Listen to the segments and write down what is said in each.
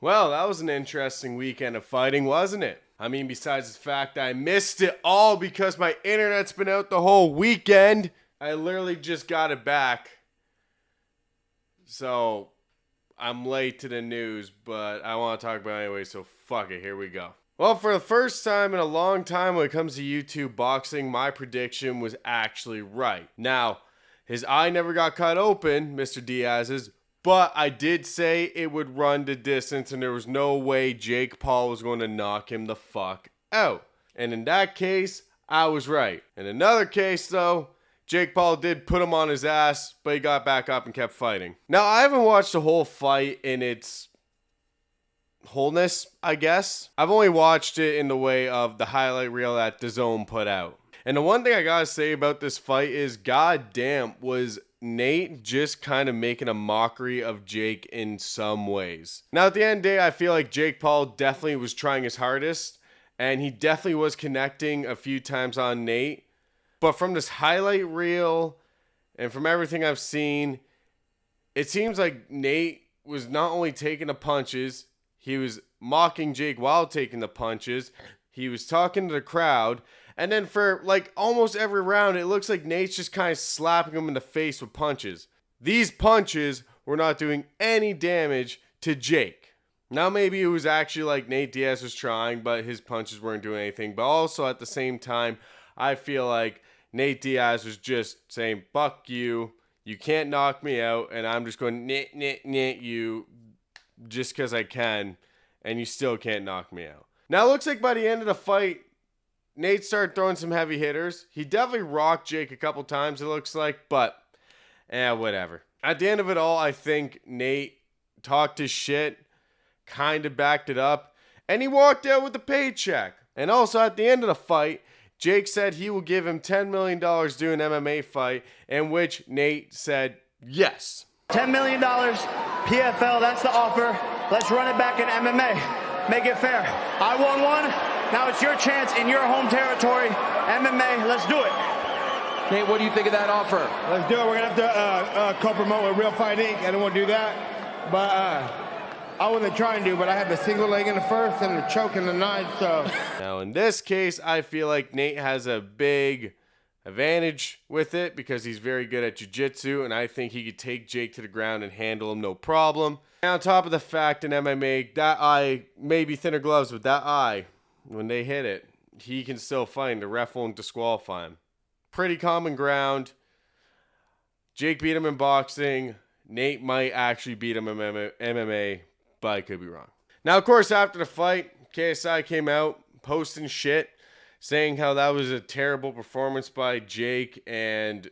Well, that was an interesting weekend of fighting, wasn't it? I mean, besides the fact I missed it all because my internet's been out the whole weekend, I literally just got it back. So, I'm late to the news, but I want to talk about it anyway, so fuck it, here we go. Well, for the first time in a long time when it comes to YouTube boxing, my prediction was actually right. Now, his eye never got cut open, Mr. Diaz's, but I did say it would run the distance and there was no way Jake Paul was going to knock him the fuck out. And in that case, I was right. In another case, though, Jake Paul did put him on his ass, but he got back up and kept fighting. Now, I haven't watched the whole fight in its wholeness, I guess. I've only watched it in the way of the highlight reel that DAZN put out. And the one thing I gotta say about this fight is, goddamn, was Nate just kind of making a mockery of Jake in some ways. Now, at the end of the day, I feel like Jake Paul definitely was trying his hardest, and he definitely was connecting a few times on Nate. But from this highlight reel and from everything I've seen, it seems like Nate was not only taking the punches, he was mocking Jake while taking the punches. He was talking to the crowd. And then for like almost every round, it looks like Nate's just kind of slapping him in the face with punches. These punches were not doing any damage to Jake. Now maybe it was actually like Nate Diaz was trying, but his punches weren't doing anything. But also at the same time, I feel like Nate Diaz was just saying, fuck you, you can't knock me out, and I'm just going to you just because I can, and you still can't knock me out. Now it looks like by the end of the fight, Nate started throwing some heavy hitters. He definitely rocked Jake a couple times, it looks like, but whatever. At the end of it all, I think Nate talked his shit, kind of backed it up, and he walked out with a paycheck. And also at the end of the fight, Jake said he will give him $10 million doing an MMA fight, in which Nate said yes. $10 million, PFL, that's the offer. Let's run it back in MMA. Make it fair. I won one. Now it's your chance in your home territory. MMA, let's do it. Nate, what do you think of that offer? Let's do it. We're going to have to co-promote with Real Fight Inc. I don't want to do that. But I wasn't trying to, but I had the single leg in the first and the choke in the ninth, so. Now in this case, I feel like Nate has a big advantage with it because he's very good at jiu-jitsu, and I think he could take Jake to the ground and handle him no problem. And on top of the fact in MMA, that eye may be thinner gloves, but that eye, when they hit it, he can still fight. The ref won't disqualify him. Pretty common ground. Jake beat him in boxing. Nate might actually beat him in MMA, but I could be wrong. Now, of course, after the fight, KSI came out posting shit, saying how that was a terrible performance by Jake and,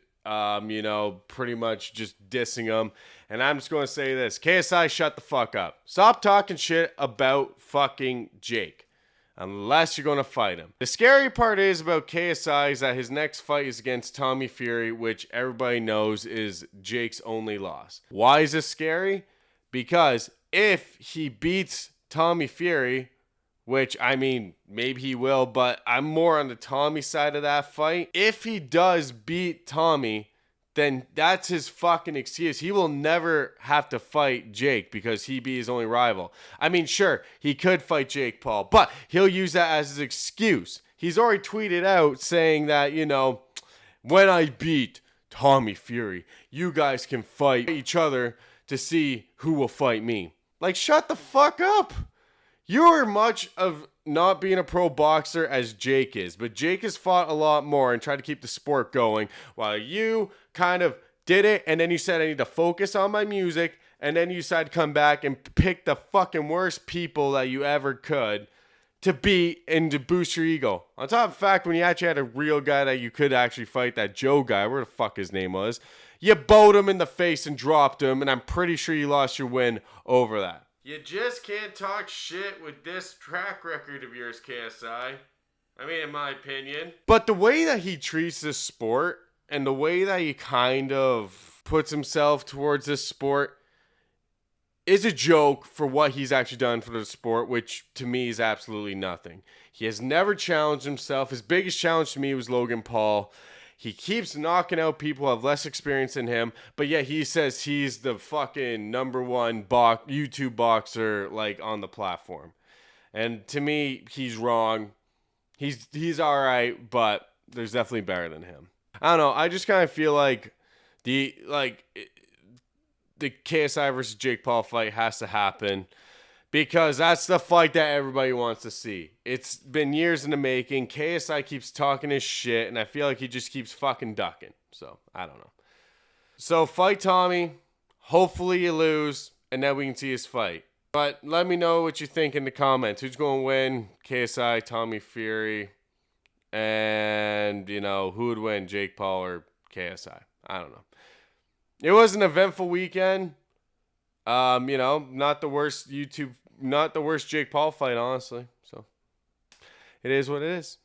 pretty much just dissing him. And I'm just going to say this. KSI, shut the fuck up. Stop talking shit about fucking Jake. Unless you're going to fight him. The scary part is about KSI is that his next fight is against Tommy Fury, which everybody knows is Jake's only loss. Why is this scary? Because if he beats Tommy Fury, which, I mean, maybe he will, but I'm more on the Tommy side of that fight. If he does beat Tommy, then that's his fucking excuse. He will never have to fight Jake because he be his only rival. I mean, sure, he could fight Jake Paul, but he'll use that as his excuse. He's already tweeted out saying that, when I beat Tommy Fury, you guys can fight each other to see who will fight me. Like, shut the fuck up. You're much of not being a pro boxer as Jake is, but Jake has fought a lot more and tried to keep the sport going, while you kind of did it, and then you said I need to focus on my music, and then you decided to come back and pick the fucking worst people that you ever could to beat and to boost your ego. On top of the fact, when you actually had a real guy that you could actually fight, that Joe guy, where the fuck his name was, you bowed him in the face and dropped him, and I'm pretty sure you lost your win over that. You just can't talk shit with this track record of yours, KSI. I mean, in my opinion. But the way that he treats this sport and the way that he kind of puts himself towards this sport is a joke for what he's actually done for the sport, which to me is absolutely nothing. He has never challenged himself. His biggest challenge to me was Logan Paul. He keeps knocking out people who have less experience than him, but yet he says he's the fucking number one YouTube boxer like on the platform. And to me, he's wrong. He's all right, but there's definitely better than him. I don't know. I just kind of feel like the KSI versus Jake Paul fight has to happen because that's the fight that everybody wants to see. It's been years in the making. KSI keeps talking his shit, and I feel like he just keeps fucking ducking. So, I don't know. So, fight Tommy. Hopefully you lose, and then we can see his fight. But let me know what you think in the comments. Who's going to win? KSI, Tommy Fury, and, who would win, Jake Paul or KSI? I don't know. It was an eventful weekend. Not the worst Jake Paul fight, honestly. So, it is what it is.